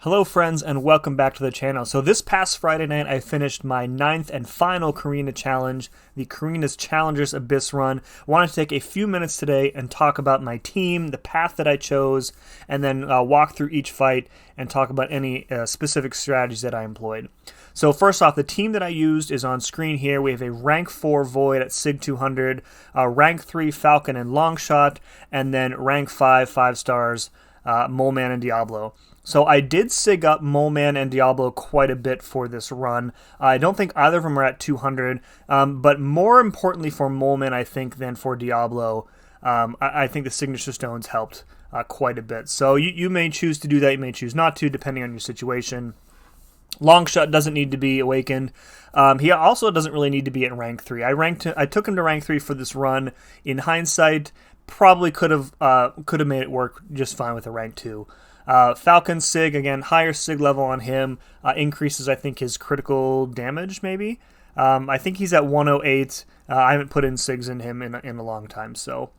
Hello friends and welcome back to the channel. So this past Friday night I finished my 9th and final Carina challenge, the Carina's Challengers Abyss run. I wanted to take a few minutes today and talk about my team, the path that I chose, and then walk through each fight and talk about any specific strategies that I employed. So first off, the team that I used is on screen here. We have a rank 4 Void at Sig 200, rank 3 Falcon and Longshot, and then rank 5 5-stars Mole Man and Diablo. So I did sig up Mole Man and Diablo quite a bit for this run. I don't think either of them are at 200, but more importantly for Mole Man, I think, than for Diablo, I think the Signature Stones helped quite a bit. So you may choose to do that, you may choose not to, depending on your situation. Longshot doesn't need to be awakened. He also doesn't really need to be at rank 3. I took him to rank 3 for this run. In hindsight, probably could have made it work just fine with a rank 2. Falcon Sig, again, higher Sig level on him, increases, I think, his critical damage, maybe. I think he's at 108. I haven't put in Sigs in him in a long time, so.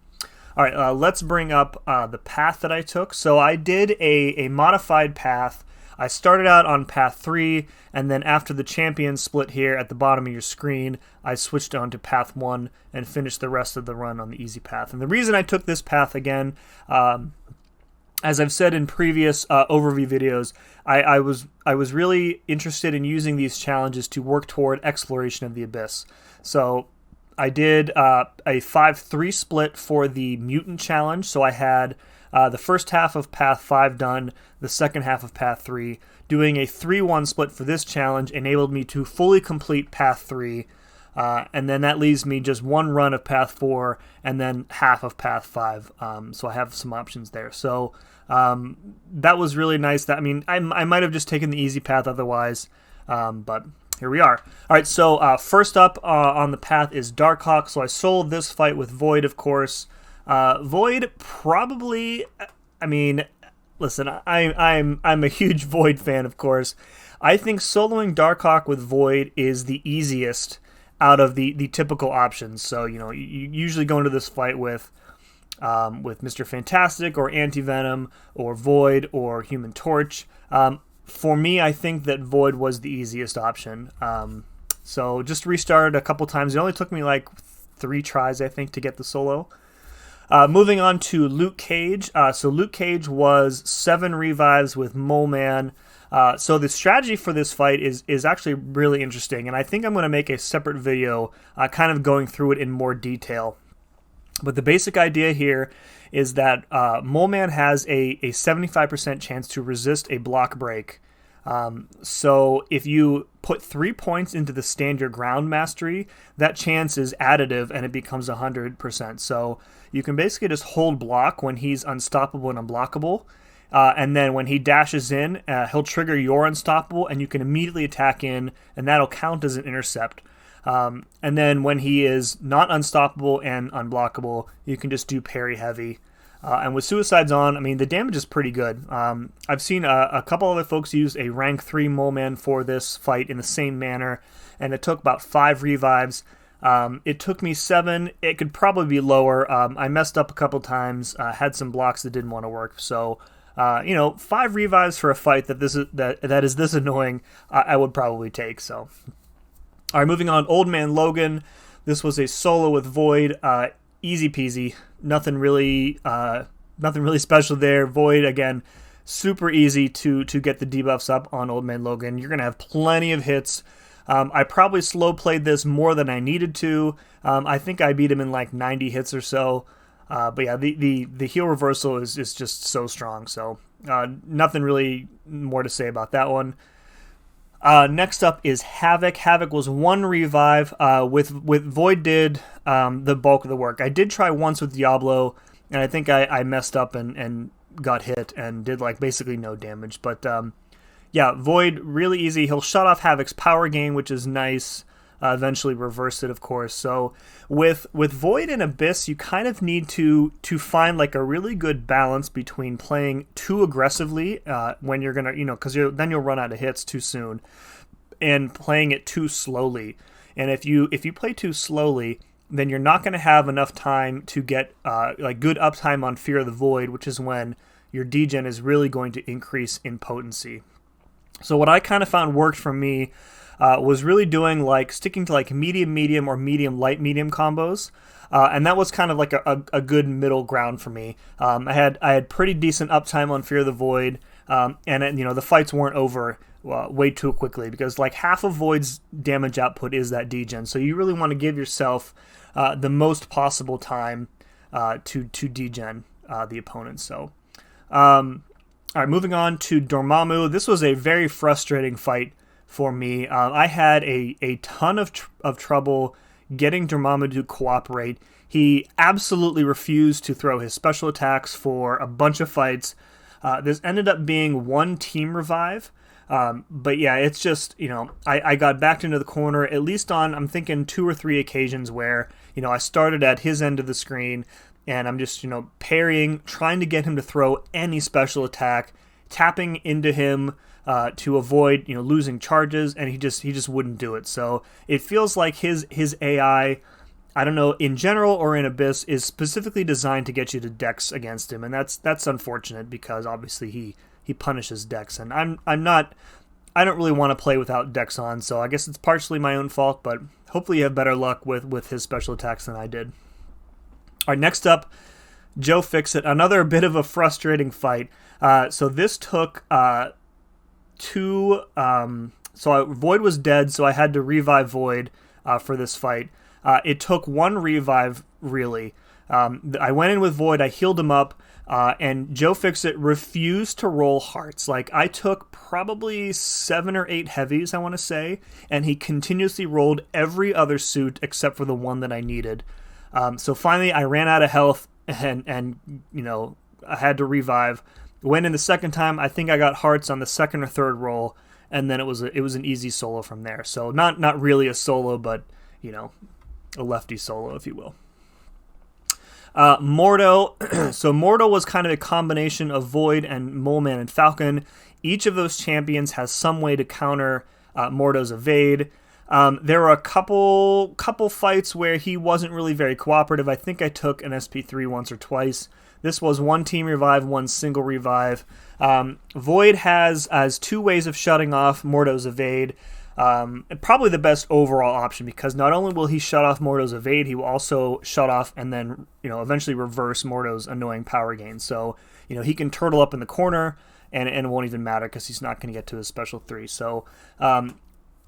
All right, let's bring up the path that I took. So I did a modified path. I started out on path 3, and then after the champion split here at the bottom of your screen, I switched on to path 1 and finished the rest of the run on the easy path. And the reason I took this path again, as I've said in previous overview videos, I was really interested in using these challenges to work toward exploration of the Abyss. So I did a 5-3 split for the Mutant Challenge, so I had the first half of Path 5 done, the second half of Path 3. Doing a 3-1 split for this challenge enabled me to fully complete Path 3, and then that leaves me just one run of Path 4 and then half of Path 5, so I have some options there. So that was really nice. I mean, I might have just taken the easy path otherwise, but here we are. All right, so first up on the path is Darkhawk, so I sold this fight with Void, of course. Void probably, I mean, listen, I'm a huge Void fan, of course. I think soloing Darkhawk with Void is the easiest out of the typical options. So, you know, you usually go into this fight with Mr. Fantastic or Anti-Venom or Void or Human Torch. For me, I think that Void was the easiest option. So just restarted a couple times. It only took me like 3 tries, I think, to get the solo. Moving on to Luke Cage. So Luke Cage was 7 revives with Mole Man. So the strategy for this fight is actually really interesting, and I think I'm going to make a separate video kind of going through it in more detail. But the basic idea here is that Mole Man has a 75% chance to resist a block break. So if you put 3 points into the Stand Your Ground mastery, that chance is additive and it becomes 100%. So you can basically just hold block when he's unstoppable and unblockable. And then when he dashes in, he'll trigger your unstoppable and you can immediately attack in, and that'll count as an intercept. And then when he is not unstoppable and unblockable, you can just do parry heavy. And with Suicides on, I mean, the damage is pretty good. I've seen a couple other folks use a rank 3 Mole Man for this fight in the same manner, and it took about 5 revives. It took me 7. It could probably be lower. I messed up a couple times, had some blocks that didn't want to work. So, you know, 5 revives for a fight that is this annoying, I would probably take. So, all right, moving on. Old Man Logan. This was a solo with Void. Easy peasy. Nothing really special there. Void, again, super easy to get the debuffs up on Old Man Logan. You're gonna have plenty of hits. I probably slow played this more than I needed to. I think I beat him in like 90 hits or so. But yeah, the heal reversal is just so strong. So nothing really more to say about that one. Next up is Havoc. Havoc was 1 revive. With Void did the bulk of the work. I did try once with Diablo, and I think I messed up and got hit and did like basically no damage. But yeah, Void really easy. He'll shut off Havoc's power gain, which is nice. Eventually reverse it, of course. So with Void and Abyss, you kind of need to find like a really good balance between playing too aggressively when you're gonna, you know, because then you'll run out of hits too soon, and playing it too slowly. And if you play too slowly, then you're not going to have enough time to get like good uptime on Fear of the Void, which is when your degen is really going to increase in potency. So what I kind of found worked for me was really doing like sticking to like medium or medium combos. And that was kind of like a good middle ground for me. I had pretty decent uptime on Fear of the Void, and the fights weren't over way too quickly, because like half of Void's damage output is that degen. So you really want to give yourself the most possible time to degen the opponent. So, all right, moving on to Dormammu. This was a very frustrating fight for me. I had a ton of trouble getting Dormammu to cooperate. He absolutely refused to throw his special attacks for a bunch of fights. This ended up being one team revive. But yeah, it's just, I got backed into the corner at least on, I'm thinking 2 or 3 occasions where, I started at his end of the screen and I'm just, parrying, trying to get him to throw any special attack, tapping into him to avoid, losing charges, and he just wouldn't do it. So it feels like his AI, I don't know, in general or in Abyss, is specifically designed to get you to Dex against him, and that's unfortunate because obviously he punishes Dex, and I don't really want to play without Dex on, so I guess it's partially my own fault, but hopefully you have better luck with his special attacks than I did. All right, next up, Joe Fixit, another bit of a frustrating fight. So this took Void was dead, so I had to revive Void for this fight. It took 1 revive, really. I went in with Void, I healed him up, and Joe Fixit refused to roll hearts. Like, I took probably 7 or 8 heavies, I want to say, and he continuously rolled every other suit except for the one that I needed. So finally, I ran out of health, and I had to revive. Went in the second time. I think I got hearts on the second or third roll, and then it was an easy solo from there. So not really a solo, but a lefty solo, if you will. Mordo. So Mordo was kind of a combination of Void and Mole Man and Falcon. Each of those champions has some way to counter Mordo's evade. There were a couple fights where he wasn't really very cooperative. I think I took an SP3 once or twice. This was 1 team revive, 1 single revive. Void has 2 ways of shutting off Mordo's evade. Probably the best overall option, because not only will he shut off Mordo's evade, he will also shut off and then eventually reverse Mordo's annoying power gain. So he can turtle up in the corner and it won't even matter because he's not going to get to his special 3. So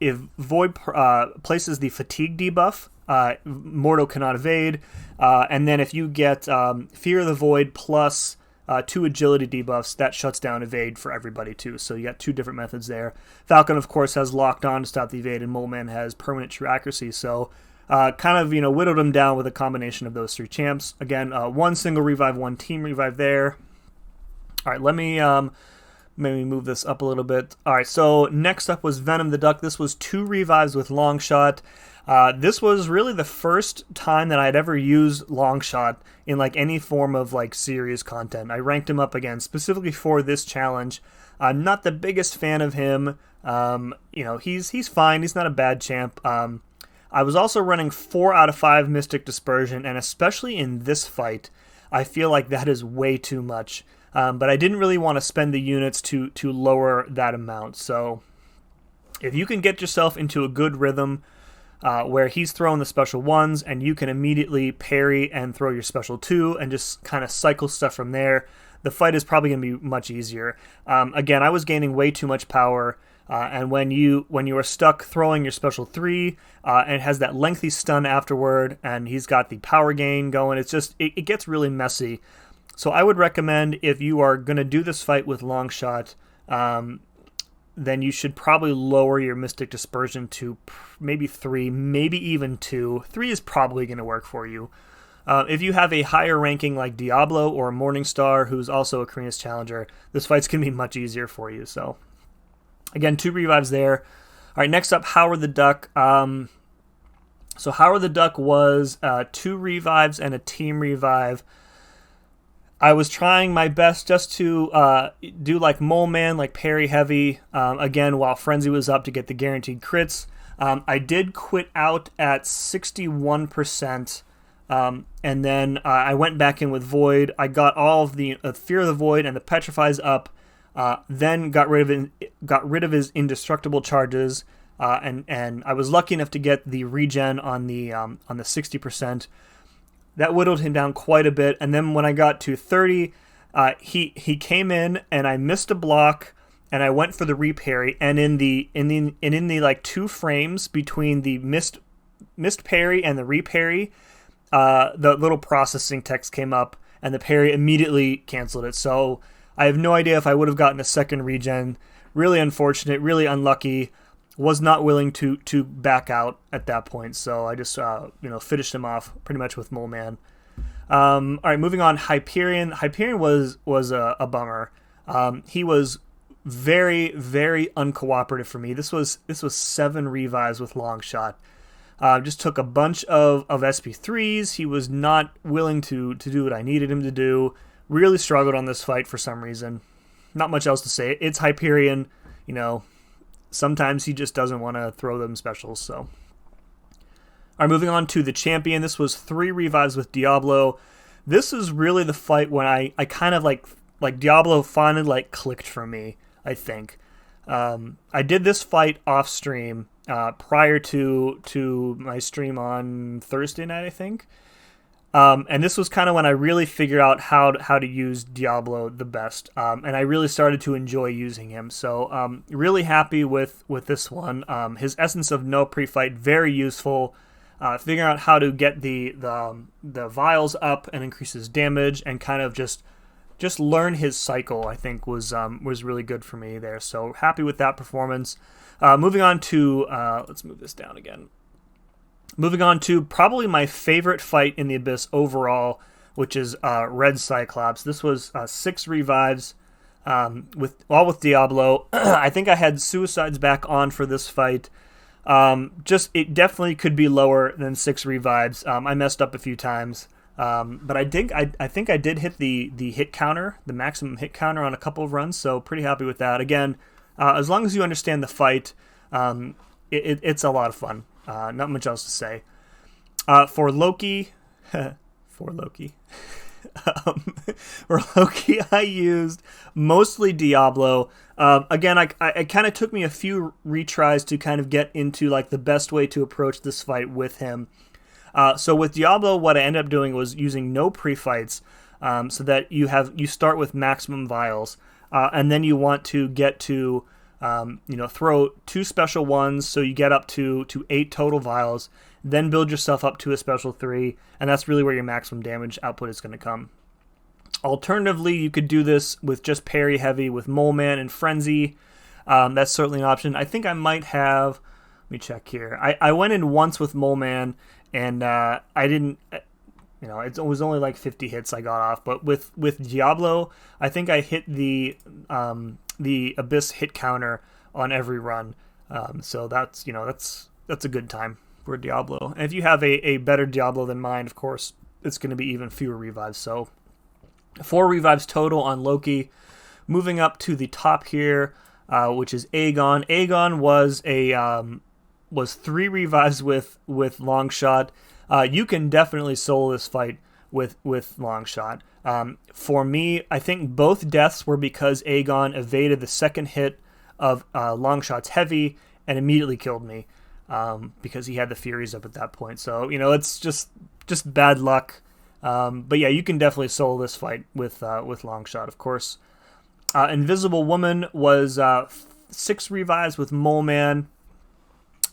if Void places the fatigue debuff, Mordo cannot evade, and then if you get Fear of the Void plus 2 agility debuffs, that shuts down evade for everybody too. So you got 2 different methods there. Falcon, of course, has locked on to stop the evade, and Mole Man has permanent true accuracy. So kind of whittled him down with a combination of those 3 champs. Again, 1 single revive, 1 team revive there. All right, let me maybe move this up a little bit. All right, so next up was Venom the Duck. This was 2 revives with Longshot. This was really the first time that I'd ever used Longshot in like any form of like serious content. I ranked him up again specifically for this challenge. I'm not the biggest fan of him. He's fine. He's not a bad champ. I was also running 4 out of 5 Mystic Dispersion, and especially in this fight, I feel like that is way too much. But I didn't really want to spend the units to lower that amount. So if you can get yourself into a good rhythm where he's throwing the special 1s and you can immediately parry and throw your special 2 and just kind of cycle stuff from there, the fight is probably going to be much easier. Again, I was gaining way too much power, and when you are stuck throwing your special 3 and it has that lengthy stun afterward, and he's got the power gain going, it gets really messy. So I would recommend, if you are going to do this fight with Longshot, then you should probably lower your Mystic Dispersion to maybe 3, maybe even 2. 3 is probably going to work for you. If you have a higher ranking like Diablo or Morningstar, who's also a Carina's Challenger, this fight's going to be much easier for you. So, again, 2 revives there. All right, next up, Howard the Duck. So Howard the Duck was 2 revives and a team revive. I was trying my best just to do like Mole Man, like parry heavy, again, while Frenzy was up to get the guaranteed crits. I did quit out at 61% And then I went back in with Void. I got all of the Fear of the Void and the Petrifies up. Then got rid of his indestructible charges. And I was lucky enough to get the regen on the 60%. That whittled him down quite a bit. And then when I got to 30, he came in and I missed a block. And I went for the reparry, and in the like 2 frames between the missed parry and the reparry, the little processing text came up, and the parry immediately canceled it. So I have no idea if I would have gotten a second regen. Really unfortunate, really unlucky. Was not willing to back out at that point, so I just finished him off pretty much with Mole Man. All right, moving on. Hyperion. Hyperion was a bummer. He was very, very uncooperative for me. This was 7 revives with Longshot. Just took a bunch of SP3s. He was not willing to do what I needed him to do. Really struggled on this fight for some reason. Not much else to say. It's Hyperion. Sometimes he just doesn't want to throw them specials. So, all right, moving on to the champion. This was 3 revives with Diablo. This is really the fight when I kind of like Diablo finally clicked for me, I think. I did this fight off stream prior to my stream on Thursday night, I think. And this was kind of when I really figured out how to use Diablo the best. And I really started to enjoy using him. So really happy with this one. His Essence of No Pre-Fight, very useful. Figuring out how to get the vials up and increase his damage and kind of just learn his cycle, I think was really good for me there. So happy with that performance. Moving on to let's move this down again. Moving on to probably my favorite fight in the Abyss overall, which is Red Cyclops. This was 6 revives with Diablo. I think I had Suicides back on for this fight. It definitely could be lower than 6 revives. I messed up a few times. But I think I did hit the hit counter, the maximum hit counter on a couple of runs, so pretty happy with that. Again, as long as you understand the fight, it's a lot of fun. Not much else to say. For Loki, for Loki, I used mostly Diablo. Again, I kind of took me a few retries to kind of get into the best way to approach this fight with him. So with Diablo, what I ended up doing was using no pre-fights, so that you start with maximum vials, and then you want to get to throw 2 special ones, so you get up to 8 total vials, then build yourself up to a special 3, and that's really where your maximum damage output is going to come. Alternatively, you could do this with just parry heavy with Mole Man and Frenzy. That's certainly an option. I think I might have. Let me check here. I went in once with Mole Man, and I didn't. It was only 50 hits I got off. But with Diablo, I think I hit the Abyss hit counter on every run. So that's a good time for Diablo. And if you have a better Diablo than mine, of course, it's going to be even fewer revives. So 4 revives total on Loki. Moving up to the top here, which is Egon. Egon was 3 revives with Longshot. You can definitely solo this fight with Longshot. For me, I think both deaths were because Egon evaded the second hit of Longshot's heavy and immediately killed me, because he had the Furies up at that point. So it's just bad luck. But yeah, you can definitely solo this fight with Longshot, of course. Invisible Woman was 6 revives with Mole Man.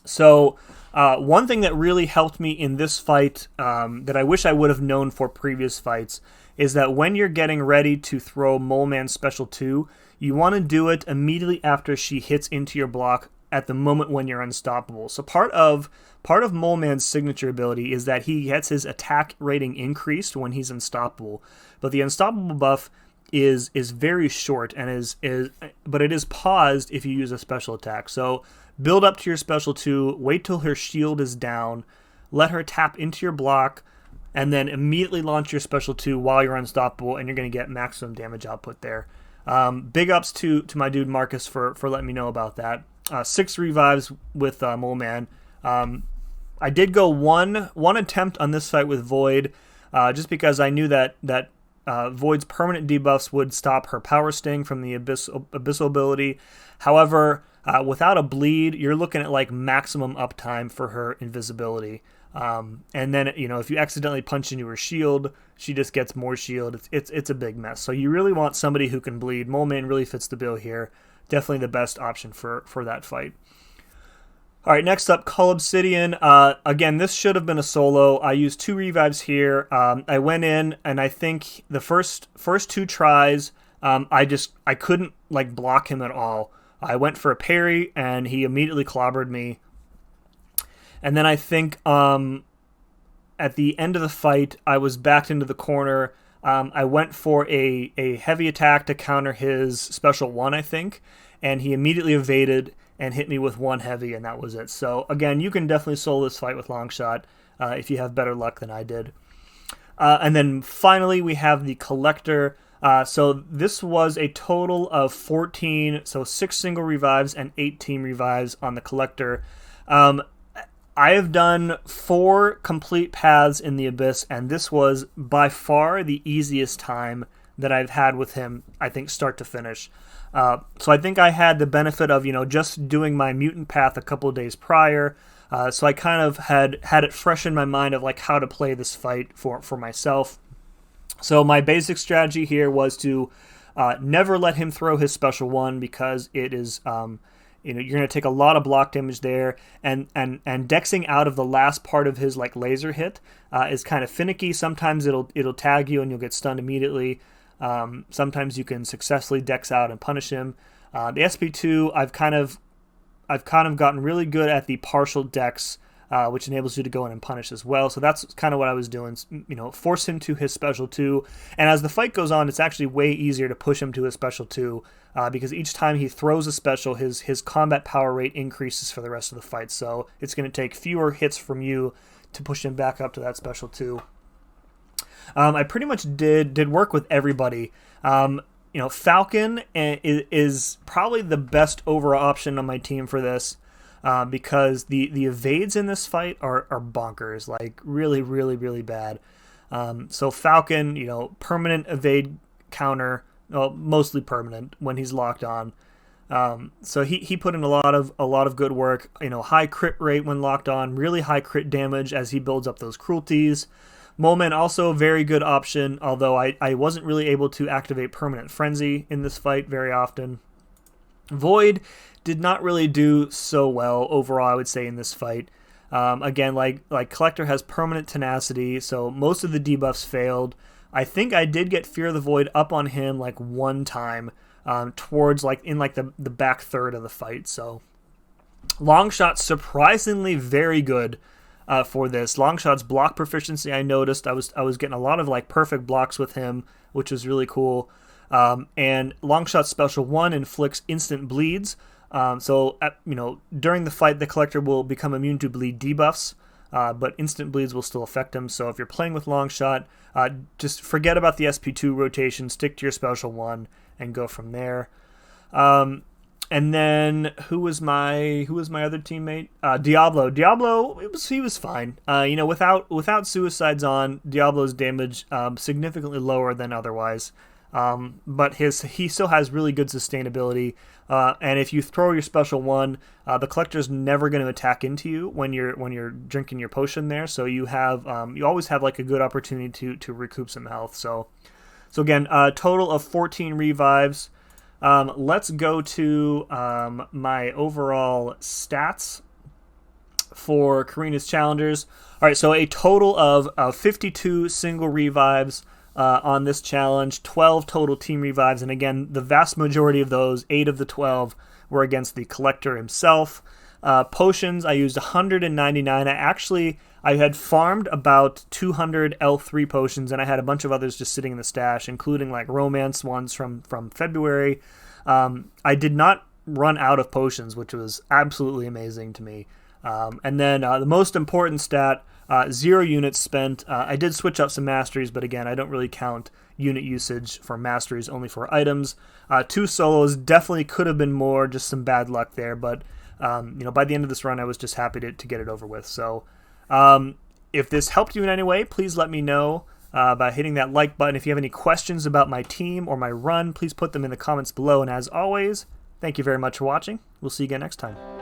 So one thing that really helped me in this fight, that I wish I would have known for previous fights, is that when you're getting ready to throw Mole Man's Special 2, you want to do it immediately after she hits into your block at the moment when you're unstoppable. So part of Mole Man's signature ability is that he gets his attack rating increased when he's unstoppable. But the unstoppable buff is very short and but it is paused if you use a special attack. So build up to your special 2, wait till her shield is down, let her tap into your block, and then immediately launch your special 2 while you're unstoppable, and you're going to get maximum damage output there. Big ups to my dude Marcus for letting me know about that. 6 revives with Mole Man. I did go one attempt on this fight with Void, just because I knew that Void's permanent debuffs would stop her Power Sting from the Abyssal ability. However, without a bleed, you're looking at like maximum uptime for her invisibility. And then, if you accidentally punch into her shield, she just gets more shield. It's a big mess. So you really want somebody who can bleed. Mole Man really fits the bill here. Definitely the best option for that fight. All right, next up, Cull Obsidian. Again, this should have been a solo. I used 2 revives here. I went in, and I think the first 2 tries, I couldn't like block him at all. I went for a parry, and he immediately clobbered me. And then I think at the end of the fight, I was backed into the corner. I went for a heavy attack to counter his special 1, I think, and he immediately evaded and hit me with 1 heavy, and that was it. So again, you can definitely solo this fight with Longshot if you have better luck than I did. And then finally, we have the Collector. So this was a total of 14, so 6 single revives and 8 team revives on the Collector. I have done 4 complete paths in the Abyss, and this was by far the easiest time that I've had with him, I think, start to finish. So I think I had the benefit of, just doing my mutant path a couple of days prior. So I kind of had it fresh in my mind of like how to play this fight for myself. So my basic strategy here was to never let him throw his special 1, because it is, you're going to take a lot of block damage there, and dexing out of the last part of his like laser hit is kind of finicky. Sometimes it'll tag you and you'll get stunned immediately. Sometimes you can successfully dex out and punish him. The SP2, I've kind of gotten really good at the partial dex, which enables you to go in and punish as well. So that's kind of what I was doing, force him to his special 2. And as the fight goes on, it's actually way easier to push him to his special 2, because each time he throws a special, his combat power rate increases for the rest of the fight. So it's going to take fewer hits from you to push him back up to that special 2. I pretty much did work with everybody. Falcon is probably the best overall option on my team for this, because the evades in this fight are bonkers, like really, really, really bad. So Falcon, permanent evade counter, well, mostly permanent when he's locked on. So he put in a lot of good work. High crit rate when locked on, really high crit damage as he builds up those cruelties. Moleman also a very good option, although I wasn't really able to activate Permanent Frenzy in this fight very often. Void did not really do so well overall, I would say, in this fight. Again, like Collector has Permanent Tenacity, so most of the debuffs failed. I think I did get Fear of the Void up on him like 1 time, towards like in like the back third of the fight. So Longshot surprisingly very good for this. Longshot's block proficiency, I noticed I was getting a lot of like perfect blocks with him, which was really cool. And Longshot's special 1 inflicts instant bleeds. So during the fight, the Collector will become immune to bleed debuffs, but instant bleeds will still affect him. So if you're playing with Longshot, just forget about the SP2 rotation, stick to your special 1, and go from there. And then who was my other teammate? Diablo. He was fine. Without suicides on, Diablo's damage significantly lower than otherwise. But he still has really good sustainability. And if you throw your special 1, the Collector's never going to attack into you when you're drinking your potion there. So you always have like a good opportunity to recoup some health. So again, a total of 14 revives. Let's go to my overall stats for Carina's challengers. All right, so a total of 52 single revives on this challenge, 12 total team revives, and again, the vast majority of those, 8 of the 12, were against the Collector himself. Potions, I used 199. I had farmed about 200 L3 potions, and I had a bunch of others just sitting in the stash, including like romance ones from February. I did not run out of potions, which was absolutely amazing to me. And then the most important stat, 0 units spent. I did switch up some masteries, but again, I don't really count unit usage for masteries, only for items. 2 solos definitely could have been more, just some bad luck there, but by the end of this run, I was just happy to get it over with. So If this helped you in any way, please let me know by hitting that like button. If you have any questions about my team or my run, please put them in the comments below. And as always, thank you very much for watching. We'll see you again next time.